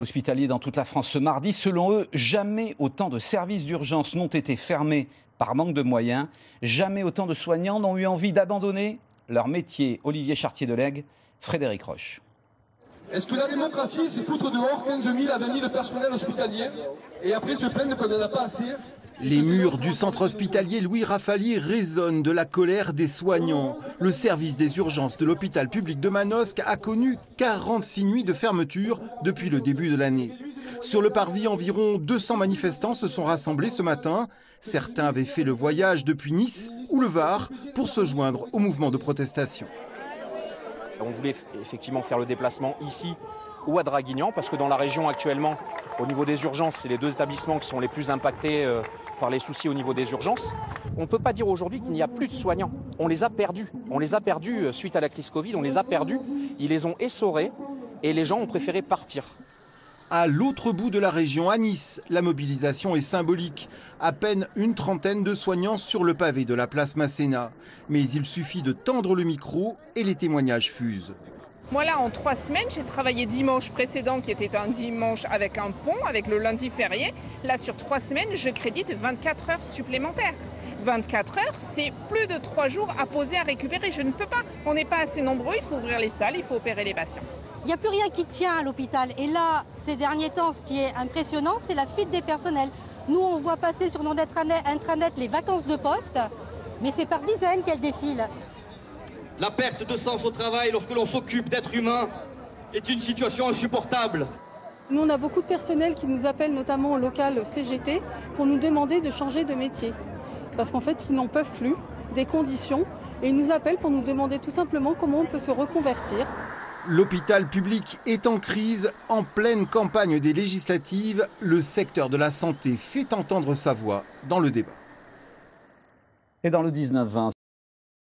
Hospitaliers dans toute la France ce mardi. Selon eux, jamais autant de services d'urgence n'ont été fermés par manque de moyens. Jamais autant de soignants n'ont eu envie d'abandonner leur métier. Olivier Chartier-Delegue, Frédéric Roche. Est-ce que la démocratie, c'est foutre dehors 15 000 à 20 000 de personnel hospitalier et après se plaindre qu'on n'en a pas assez? Les murs du centre hospitalier Louis Raffaly résonnent de la colère des soignants. Le service des urgences de l'hôpital public de Manosque a connu 46 nuits de fermeture depuis le début de l'année. Sur le parvis, environ 200 manifestants se sont rassemblés ce matin. Certains avaient fait le voyage depuis Nice ou le Var pour se joindre au mouvement de protestation. On voulait effectivement faire le déplacement ici ou à Draguignan parce que dans la région actuellement, au niveau des urgences, c'est les deux établissements qui sont les plus impactés par les soucis au niveau des urgences. On ne peut pas dire aujourd'hui qu'il n'y a plus de soignants. On les a perdus. On les a perdus suite à la crise Covid. On les a perdus. Ils les ont essorés et les gens ont préféré partir. À l'autre bout de la région, à Nice, la mobilisation est symbolique. À peine une trentaine de soignants sur le pavé de la place Masséna. Mais il suffit de tendre le micro et les témoignages fusent. Moi là, en 3 semaines, j'ai travaillé dimanche précédent qui était un dimanche avec un pont, avec le lundi férié. Là, sur 3 semaines, je crédite 24 heures supplémentaires. 24 heures, c'est plus de 3 jours à poser, à récupérer. Je ne peux pas. On n'est pas assez nombreux, il faut ouvrir les salles, il faut opérer les patients. Il n'y a plus rien qui tient à l'hôpital. Et là, ces derniers temps, ce qui est impressionnant, c'est la fuite des personnels. Nous, on voit passer sur notre intranet les vacances de poste, mais c'est par dizaines qu'elles défilent. La perte de sens au travail lorsque l'on s'occupe d'êtres humains est une situation insupportable. Nous, on a beaucoup de personnel qui nous appellent, notamment au local CGT, pour nous demander de changer de métier. Parce qu'en fait, ils n'en peuvent plus des conditions et ils nous appellent pour nous demander tout simplement comment on peut se reconvertir. L'hôpital public est en crise. En pleine campagne des législatives, le secteur de la santé fait entendre sa voix dans le débat. Et dans le 19-20,